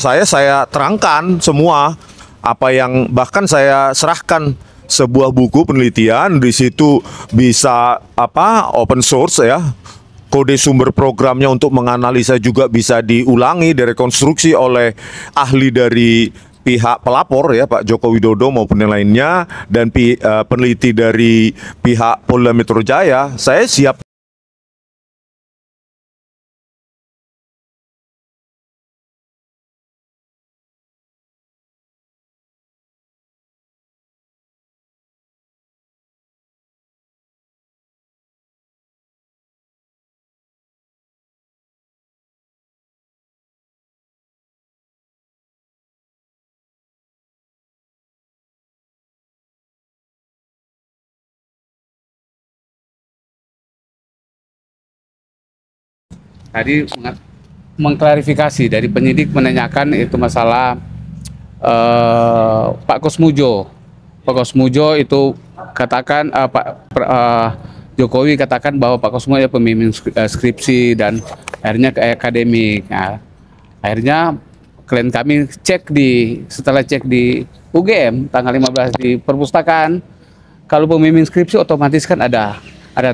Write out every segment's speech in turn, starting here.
saya terangkan semua apa yang bahkan saya serahkan sebuah buku penelitian di situ bisa open source ya. Kode sumber programnya untuk menganalisa juga bisa diulangi, direkonstruksi oleh ahli dari pihak pelapor ya Pak Joko Widodo maupun yang lainnya dan peneliti dari pihak Polda Metro Jaya. Saya siap. Tadi mengklarifikasi dari penyidik menanyakan itu masalah Pak Kusmujo. Pak Kusmujo itu katakan Jokowi katakan bahwa Pak Kusmujo pemimpin skripsi dan akhirnya ke akademik. Nah, akhirnya klien kami setelah cek di UGM tanggal 15 di perpustakaan, kalau pemimpin skripsi otomatis kan ada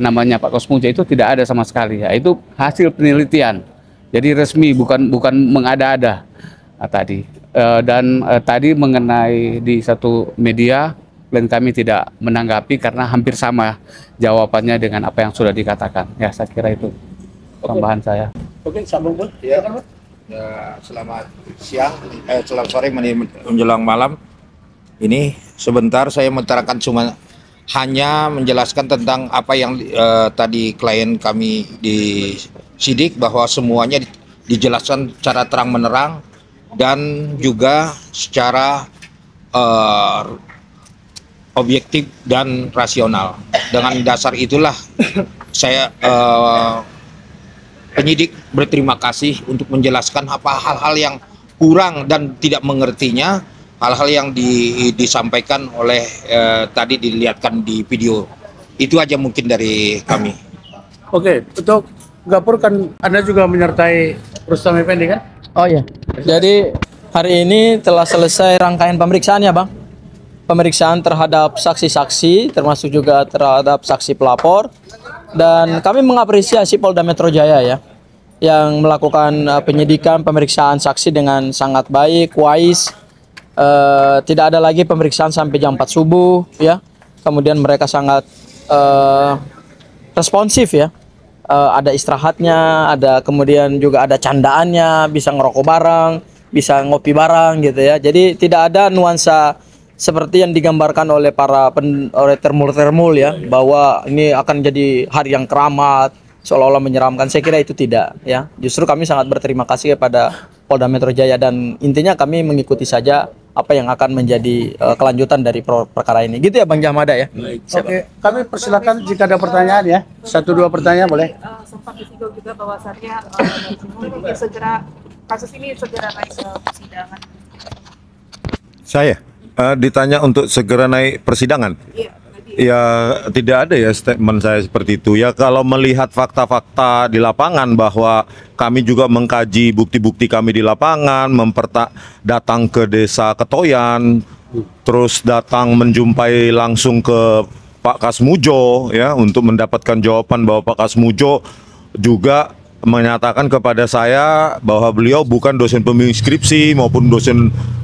namanya Pak Kusmujo, itu tidak ada sama sekali ya. Itu hasil penelitian. Jadi resmi, bukan mengada-ada. Nah, tadi mengenai di satu media, klien kami tidak menanggapi karena hampir sama jawabannya dengan apa yang sudah dikatakan. Ya, saya kira itu tambahan saya. Oke, sambung Bu. Ya, selamat siang, selamat sore menjelang malam. Ini sebentar saya menerangkan hanya menjelaskan tentang apa yang tadi klien kami disidik, bahwa semuanya dijelaskan secara terang-menerang dan juga secara objektif dan rasional. Dengan dasar itulah saya penyidik berterima kasih untuk menjelaskan apa hal-hal yang kurang dan tidak mengertinya, hal-hal yang disampaikan oleh tadi dilihatkan di video. Itu aja mungkin dari kami. Oke, untuk Gapur kan Anda juga menyertai Rustam Effendi kan? Oh iya. Jadi hari ini telah selesai rangkaian pemeriksaan ya Bang. Pemeriksaan terhadap saksi-saksi termasuk juga terhadap saksi pelapor. Dan kami mengapresiasi Polda Metro Jaya ya, yang melakukan penyidikan pemeriksaan saksi dengan sangat baik, wise. Tidak ada lagi pemeriksaan sampai jam 4 subuh ya. Kemudian mereka sangat responsif ya. Ada istirahatnya, kemudian juga ada candaannya, bisa ngerokok bareng, bisa ngopi bareng gitu ya. Jadi tidak ada nuansa seperti yang digambarkan oleh oleh termul ya, bahwa ini akan jadi hari yang keramat, seolah-olah menyeramkan. Saya kira itu tidak ya. Justru kami sangat berterima kasih kepada Polda Metro Jaya dan intinya kami mengikuti saja apa yang akan menjadi kelanjutan dari perkara ini. Gitu ya Bang Jahmada ya. Oke, kami persilakan jika ada pertanyaan ya. 1-2 pertanyaan boleh. Sempat disinggung juga bahwasannya kasus ini segera naik ke persidangan. Saya ditanya untuk segera naik persidangan. Iya. Ya tidak ada ya statement saya seperti itu ya. Kalau melihat fakta-fakta di lapangan bahwa kami juga mengkaji bukti-bukti kami di lapangan, datang ke desa Ketoyan, terus datang menjumpai langsung ke Pak Kasmujo ya untuk mendapatkan jawaban bahwa Pak Kasmujo juga menyatakan kepada saya bahwa beliau bukan dosen pembimbing skripsi maupun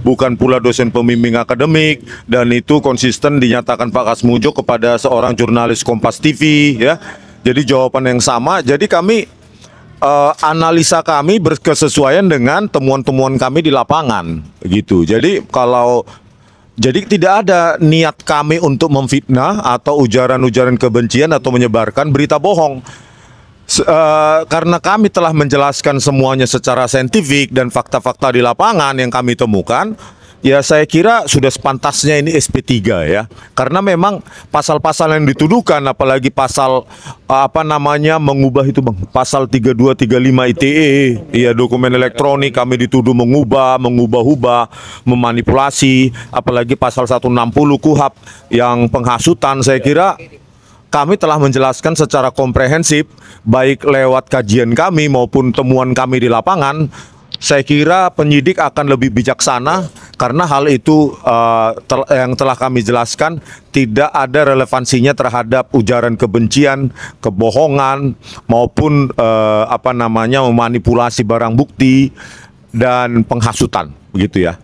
bukan pula dosen pembimbing akademik, dan itu konsisten dinyatakan Pak Kasmujo kepada seorang jurnalis Kompas TV ya. Jadi jawaban yang sama. Jadi kami analisa kami berkesesuaian dengan temuan-temuan kami di lapangan gitu. Jadi tidak ada niat kami untuk memfitnah atau ujaran-ujaran kebencian atau menyebarkan berita bohong. Karena kami telah menjelaskan semuanya secara saintifik dan fakta-fakta di lapangan yang kami temukan, ya saya kira sudah sepantasnya ini SP3 ya. Karena memang pasal-pasal yang dituduhkan, apalagi pasal mengubah itu Bang, pasal 32, 35 ITE, ya dokumen elektronik kami dituduh mengubah-ubah, memanipulasi, apalagi pasal 160 KUHP yang penghasutan. Saya kira kami telah menjelaskan secara komprehensif, baik lewat kajian kami maupun temuan kami di lapangan, saya kira penyidik akan lebih bijaksana karena hal itu yang telah kami jelaskan tidak ada relevansinya terhadap ujaran kebencian, kebohongan maupun memanipulasi barang bukti dan penghasutan, begitu ya.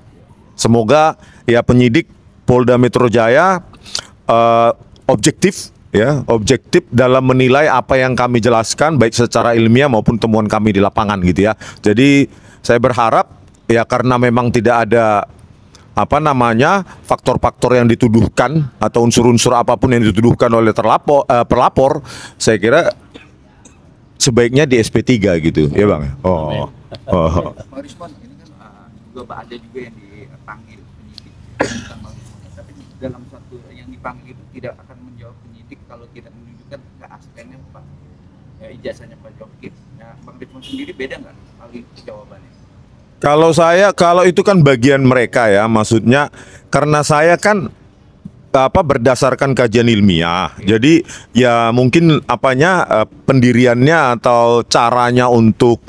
Semoga ya penyidik Polda Metro Jaya objektif dalam menilai apa yang kami jelaskan baik secara ilmiah maupun temuan kami di lapangan gitu ya. Jadi saya berharap ya karena memang tidak ada faktor-faktor yang dituduhkan atau unsur-unsur apapun yang dituduhkan oleh pelapor, saya kira sebaiknya di SP3 gitu ya Bang. Pak Risman, ini kan juga ada juga yang dipanggil penyidik, tapi dalam satu yang dipanggil itu tidak akan menjawab penyidik kalau tidak menunjukkan keasliannya Pak, ijazahnya Pak Jokip. Nah, Bang Risman sendiri beda nggak hal itu jawabannya? Kalau itu kan bagian mereka ya, maksudnya karena saya kan berdasarkan kajian ilmiah. Jadi ya mungkin pendiriannya atau caranya untuk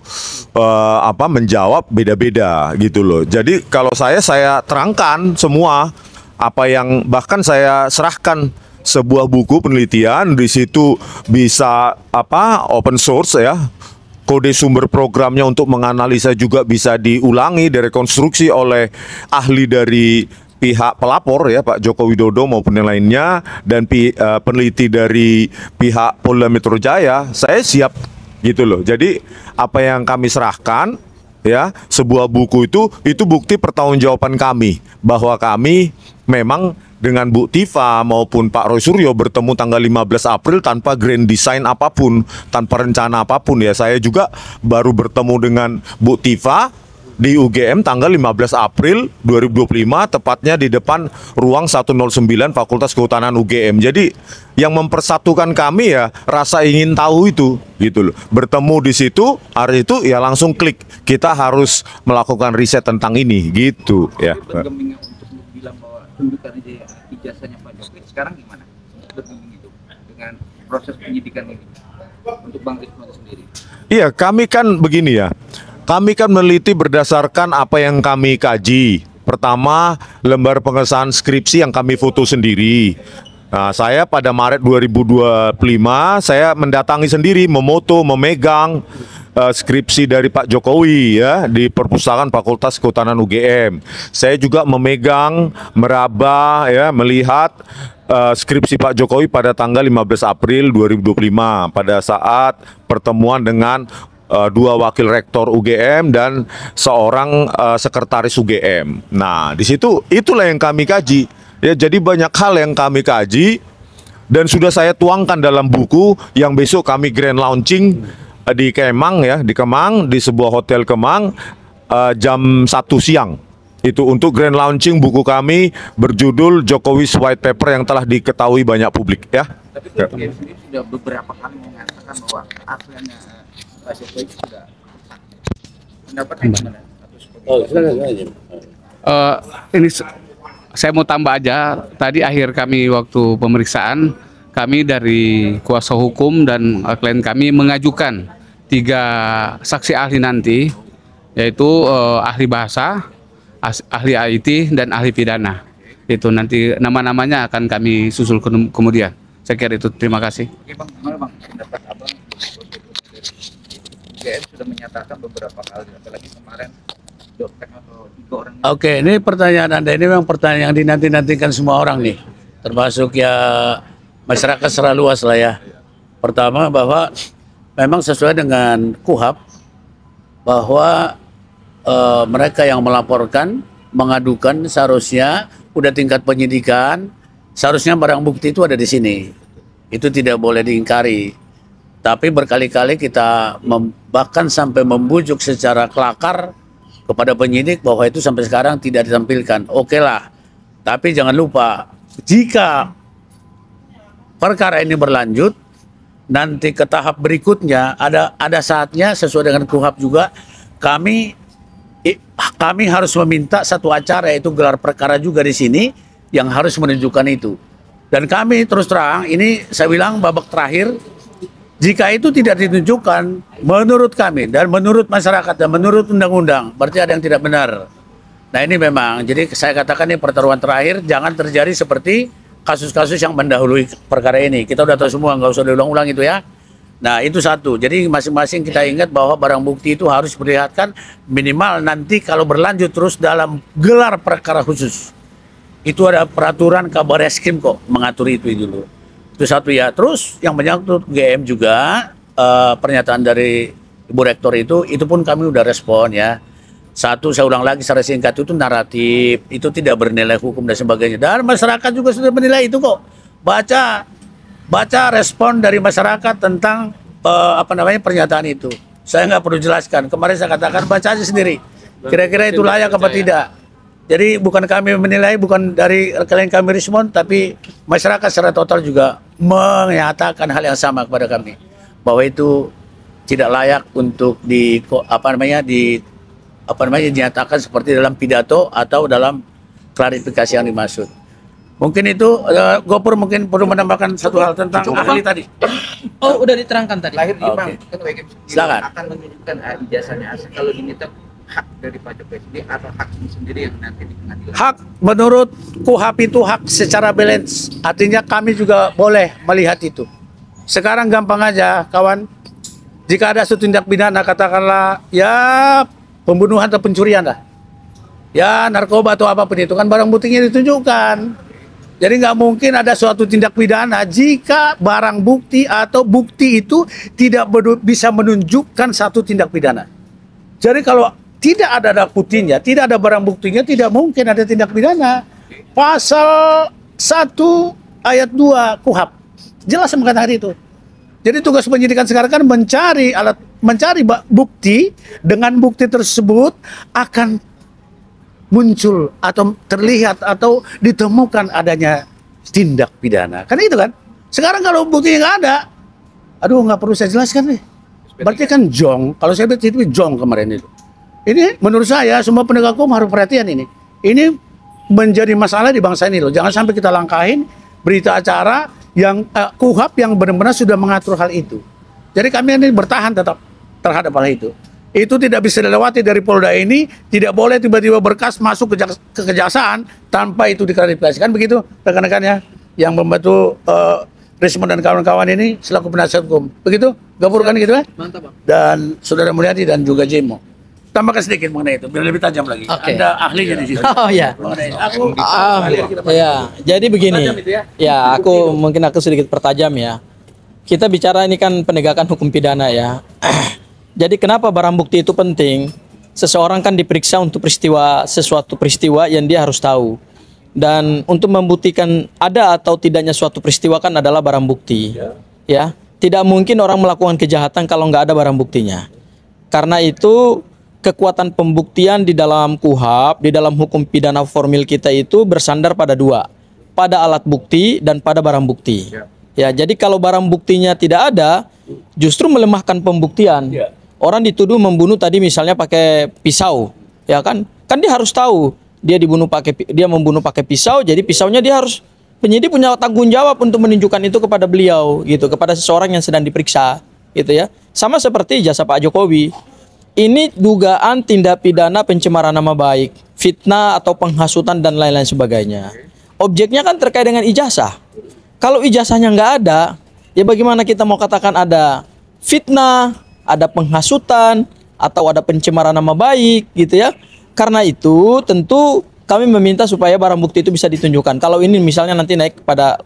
menjawab beda-beda gitu loh. Jadi kalau saya terangkan semua apa yang bahkan saya serahkan sebuah buku penelitian, di situ bisa open source ya. Kode sumber programnya untuk menganalisa juga bisa diulangi, direkonstruksi oleh ahli dari pihak pelapor ya Pak Joko Widodo maupun yang lainnya, dan peneliti dari pihak Polda Metro Jaya. Saya siap gitu loh. Jadi apa yang kami serahkan ya, sebuah buku itu bukti pertanggungjawaban kami bahwa kami memang dengan Bu Tifa maupun Pak Roy Suryo bertemu tanggal 15 April tanpa grand design apapun, tanpa rencana apapun ya. Saya juga baru bertemu dengan Bu Tifa di UGM tanggal 15 April 2025, tepatnya di depan ruang 109 Fakultas Kehutanan UGM. Jadi yang mempersatukan kami ya rasa ingin tahu itu gitu loh. Bertemu di situ hari itu ya langsung klik, kita harus melakukan riset tentang ini gitu ya. Bergeming untuk bilang bahwa tunjukkan aja ijazahnya Pak Jokowi, sekarang gimana bergeming itu dengan proses penyidikan ini untuk Bang Risman sendiri? Iya, kami kan begini ya. Kami kan meneliti berdasarkan apa yang kami kaji. Pertama, lembar pengesahan skripsi yang kami foto sendiri. Nah, saya pada Maret 2025, saya mendatangi sendiri, memoto, memegang skripsi dari Pak Jokowi ya di Perpustakaan Fakultas Kehutanan UGM. Saya juga memegang, meraba ya, melihat skripsi Pak Jokowi pada tanggal 15 April 2025 pada saat pertemuan dengan dua wakil rektor UGM dan seorang sekretaris UGM. Nah, di situ itulah yang kami kaji. Ya, jadi banyak hal yang kami kaji dan sudah saya tuangkan dalam buku yang besok kami grand launching di Kemang ya, di Kemang, di sebuah hotel Kemang jam 1 siang. Itu untuk grand launching buku kami berjudul Jokowi's White Paper yang telah diketahui banyak publik ya. Tapi UGM sendiri sudah beberapa kali mengatakan bahwa aslinya Pak Jokowi sudah pendapatnya gimana? Ini saya mau tambah aja, tadi akhir kami waktu pemeriksaan, kami dari kuasa hukum dan klien kami mengajukan 3 saksi ahli nanti, yaitu ahli bahasa, ahli IT, dan ahli pidana. Itu nanti nama-namanya akan kami susul kemudian. Saya kira itu, terima kasih. Oke Bang, gimana Bang pendapat Abang? UGM sudah menyatakan beberapa kali, apalagi kemarin dokter atau 3 orang. Oke, ini pertanyaan Anda ini memang pertanyaan yang dinanti-nantikan semua orang nih, termasuk ya masyarakat secara luas lah ya. Pertama bahwa memang sesuai dengan KUHP bahwa mereka yang melaporkan, mengadukan seharusnya udah tingkat penyidikan, seharusnya barang bukti itu ada di sini. Itu tidak boleh diingkari. Tapi berkali-kali kita bahkan sampai membujuk secara kelakar kepada penyidik bahwa itu sampai sekarang tidak ditampilkan. Oke lah, tapi jangan lupa jika perkara ini berlanjut nanti ke tahap berikutnya ada saatnya sesuai dengan KUHP juga kami harus meminta satu acara, yaitu gelar perkara juga di sini yang harus menunjukkan itu. Dan kami terus terang ini saya bilang babak terakhir Jika itu tidak ditunjukkan, menurut kami dan menurut masyarakat dan menurut undang-undang, berarti ada yang tidak benar. Nah ini memang, jadi saya katakan ini pertaruhan terakhir, jangan terjadi seperti kasus-kasus yang mendahului perkara ini. Kita udah tahu semua, nggak usah diulang-ulang itu ya. Nah itu satu, jadi masing-masing kita ingat bahwa barang bukti itu harus diperlihatkan minimal nanti kalau berlanjut terus dalam gelar perkara khusus. Itu ada peraturan Kabar Eskrim kok mengatur itu dulu. Itu satu ya. Terus yang menyangkut GM juga pernyataan dari Ibu Rektor itu pun kami udah respon ya. Satu, saya ulang lagi secara singkat, itu naratif, itu tidak bernilai hukum dan sebagainya. Dan masyarakat juga sudah menilai itu kok. Baca respon dari masyarakat tentang pernyataan itu. Saya nggak perlu jelaskan. Kemarin saya katakan baca aja sendiri. Kira-kira itu layak apa tidak. Jadi bukan kami menilai, bukan dari kalian kami respon, tapi masyarakat secara total juga menyatakan hal yang sama kepada kami, bahwa itu tidak layak untuk dinyatakan seperti dalam pidato atau dalam klarifikasi yang dimaksud. Mungkin itu Gopur mungkin perlu menambahkan satu hal tentang ahli tadi. Oh, udah diterangkan tadi. Lahir di Oke. Silakan. akan menunjukkan ijazahnya asli kalau diminta hak dari Pak Jokowi sendiri atau hak sendiri yang nanti di pengadilan. Hak menurut KUHP itu hak secara balance. Artinya kami juga boleh melihat itu. Sekarang gampang aja kawan. Jika ada suatu tindak pidana katakanlah ya pembunuhan atau pencurian lah. Ya narkoba atau apapun itu kan barang buktinya ditunjukkan. Jadi nggak mungkin ada suatu tindak pidana jika barang bukti atau bukti itu tidak bisa menunjukkan satu tindak pidana. Jadi kalau tidak ada buktinya, tidak ada barang buktinya, tidak mungkin ada tindak pidana. Pasal 1 ayat 2 KUHP jelas mengatakan itu. Jadi tugas penyidikan sekarang kan mencari bukti, dengan bukti tersebut akan muncul atau terlihat atau ditemukan adanya tindak pidana. Kan itu kan. Sekarang kalau buktinya nggak ada, aduh nggak perlu saya jelaskan nih. Berarti kan jong. Kalau saya lihat itu jong kemarin itu. Ini menurut saya semua penegak hukum harus perhatian ini. Ini menjadi masalah di bangsa ini loh. Jangan sampai kita langkahin berita acara yang KUHP yang benar-benar sudah mengatur hal itu. Jadi kami ini bertahan tetap terhadap hal itu. Itu tidak bisa dilewati dari Polda ini. Tidak boleh tiba-tiba berkas masuk ke kejaksaan tanpa itu diklarifikasikan. Begitu rekan-rekannya yang membantu Rismon dan kawan-kawan ini selaku penasihat hukum. Begitu? Gapur kan gitu kan? Mantap, Bang. Dan Saudara Mulyadi dan juga Jemo. Tambahkan sedikit mengenai itu, biar lebih tajam lagi. Oke. Anda ahlinya di situ. Oh ya. Mengenai aku, Ya, jadi begini. Ya, mungkin aku sedikit pertajam ya. Kita bicara ini kan penegakan hukum pidana ya. Jadi kenapa barang bukti itu penting? Seseorang kan diperiksa untuk sesuatu peristiwa yang dia harus tahu. Dan untuk membuktikan ada atau tidaknya suatu peristiwa kan adalah barang bukti. Ya, tidak mungkin orang melakukan kejahatan kalau nggak ada barang buktinya. Karena itu kekuatan pembuktian di dalam KUHP, di dalam hukum pidana formil kita itu bersandar pada dua, pada alat bukti dan pada barang bukti. Ya, jadi kalau barang buktinya tidak ada, justru melemahkan pembuktian. Orang dituduh membunuh tadi misalnya pakai pisau, ya kan? Kan dia harus tahu dia membunuh pakai pisau, jadi pisaunya dia harus, penyidik punya tanggung jawab untuk menunjukkan itu kepada beliau, gitu, kepada seseorang yang sedang diperiksa, gitu ya. Sama seperti ijazah Pak Jokowi. Ini dugaan tindak pidana pencemaran nama baik, fitnah atau penghasutan dan lain-lain sebagainya. Objeknya kan terkait dengan ijazah. Kalau ijazahnya nggak ada, ya bagaimana kita mau katakan ada fitnah, ada penghasutan, atau ada pencemaran nama baik, gitu ya. Karena itu tentu kami meminta supaya barang bukti itu bisa ditunjukkan. Kalau ini misalnya nanti naik pada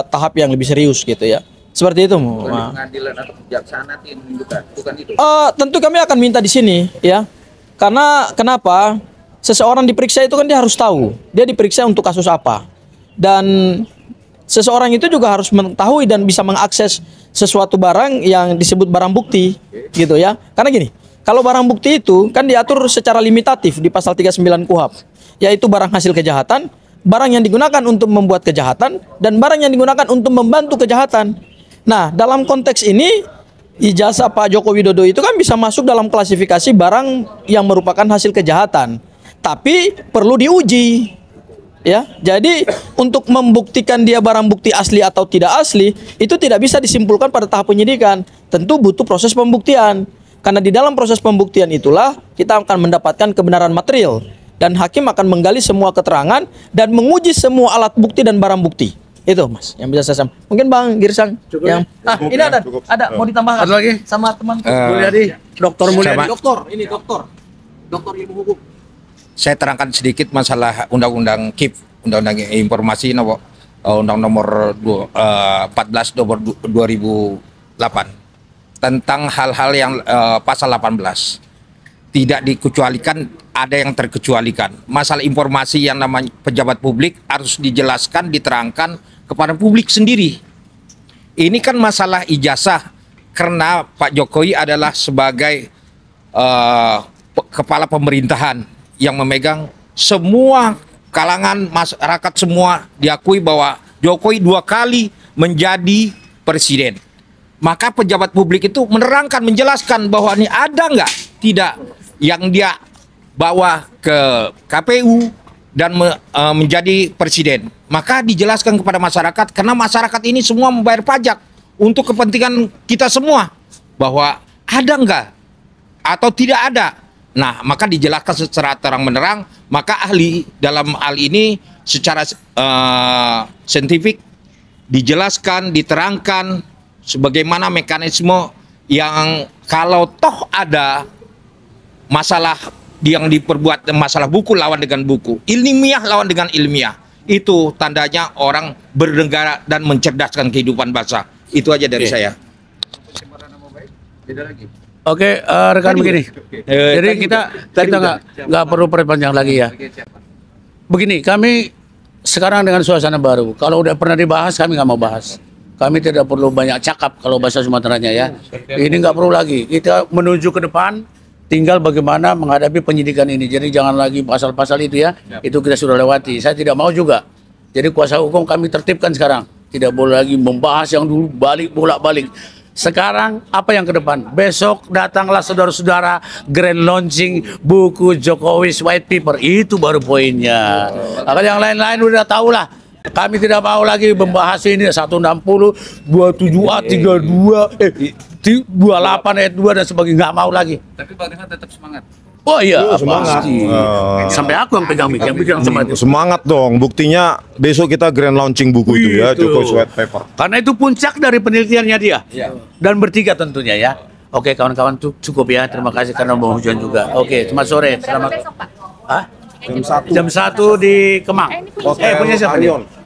tahap yang lebih serius, gitu ya. Seperti itu, Pengadilan atau kejaksaan nanti yang menunjukkan, bukan itu. Tentu kami akan minta di sini, ya. Karena kenapa? Seseorang diperiksa itu kan dia harus tahu dia diperiksa untuk kasus apa, dan seseorang itu juga harus mengetahui dan bisa mengakses sesuatu barang yang disebut barang bukti, gitu ya. Karena gini, kalau barang bukti itu kan diatur secara limitatif di pasal 39 KUHP, yaitu barang hasil kejahatan, barang yang digunakan untuk membuat kejahatan, dan barang yang digunakan untuk membantu kejahatan. Nah, dalam konteks ini, ijazah Pak Joko Widodo itu kan bisa masuk dalam klasifikasi barang yang merupakan hasil kejahatan. Tapi perlu diuji. Ya, jadi untuk membuktikan dia barang bukti asli atau tidak asli itu tidak bisa disimpulkan pada tahap penyidikan. Tentu butuh proses pembuktian. Karena di dalam proses pembuktian itulah kita akan mendapatkan kebenaran material dan hakim akan menggali semua keterangan dan menguji semua alat bukti dan barang bukti. Itu Mas yang bisa saya sampaikan. Mungkin Bang Girsang yang Cukup ini ya, ada cukup. mau ditambahkan Ada lagi? sama teman Mulyadi, Dokter Mulyadi. sama- dokter, ini dokter ilmu hukum. Saya terangkan sedikit masalah Undang-Undang KIP, Undang-Undang Informasi Undang nomor 14 nomor 2008 tentang hal-hal yang pasal 18 tidak dikecualikan, ada yang terkecualikan. Masalah informasi yang namanya pejabat publik harus dijelaskan, diterangkan kepada publik sendiri. Ini kan masalah ijazah karena Pak Jokowi adalah sebagai kepala pemerintahan yang memegang semua kalangan masyarakat, semua diakui bahwa Jokowi 2 kali menjadi presiden. Maka pejabat publik itu menerangkan, menjelaskan bahwa ini ada nggak tidak yang dia bawa ke KPU dan menjadi presiden. Maka dijelaskan kepada masyarakat, karena masyarakat ini semua membayar pajak untuk kepentingan kita semua, bahwa ada nggak atau tidak ada. Nah, maka dijelaskan secara terang-menerang, maka ahli dalam hal ini secara saintifik dijelaskan, diterangkan sebagaimana mekanisme yang kalau toh ada masalah yang diperbuat, masalah buku lawan dengan buku, ilmiah lawan dengan ilmiah, itu tandanya orang bernegara dan mencerdaskan kehidupan bangsa. Itu aja dari saya. Beda lagi. Oke, rekan begini. Jadi kita nggak perlu perpanjang lagi ya. Begini, kami sekarang dengan suasana baru. Kalau udah pernah dibahas, kami nggak mau bahas. Kami tidak perlu banyak cakap kalau bahasa Sumateranya ya. Ini nggak perlu lagi. Kita menuju ke depan, tinggal bagaimana menghadapi penyidikan ini. Jadi jangan lagi pasal-pasal itu ya. Itu kita sudah lewati. Saya tidak mau juga. Jadi kuasa hukum kami tertibkan sekarang. Tidak boleh lagi membahas yang dulu bolak-balik. Sekarang apa yang ke depan? Besok datanglah saudara-saudara grand launching buku Jokowi's White Paper. Itu baru poinnya. Kalau yang lain-lain udah tahu lah. Kami tidak mau lagi membahas ini 160, 27A, 32, 28 ayat 2 dan sebagainya. Nggak mau lagi. Tapi Bang Rehan tetap semangat. Oh iya, semangat. pasti. Sampai aku yang pegang mic, yang bilang semangat. Semangat dong. Buktinya besok kita grand launching buku itu ya, Itu. Jokowi's White Paper. Karena itu puncak dari penelitiannya dia. Dan bertiga tentunya ya. Oke kawan-kawan cukup ya. Terima kasih karena mau hujan juga. Oke, selamat sore. Berapa Selamat. besok, Pak? Hah? Jam 1 di Kemang. Punya siapa nih?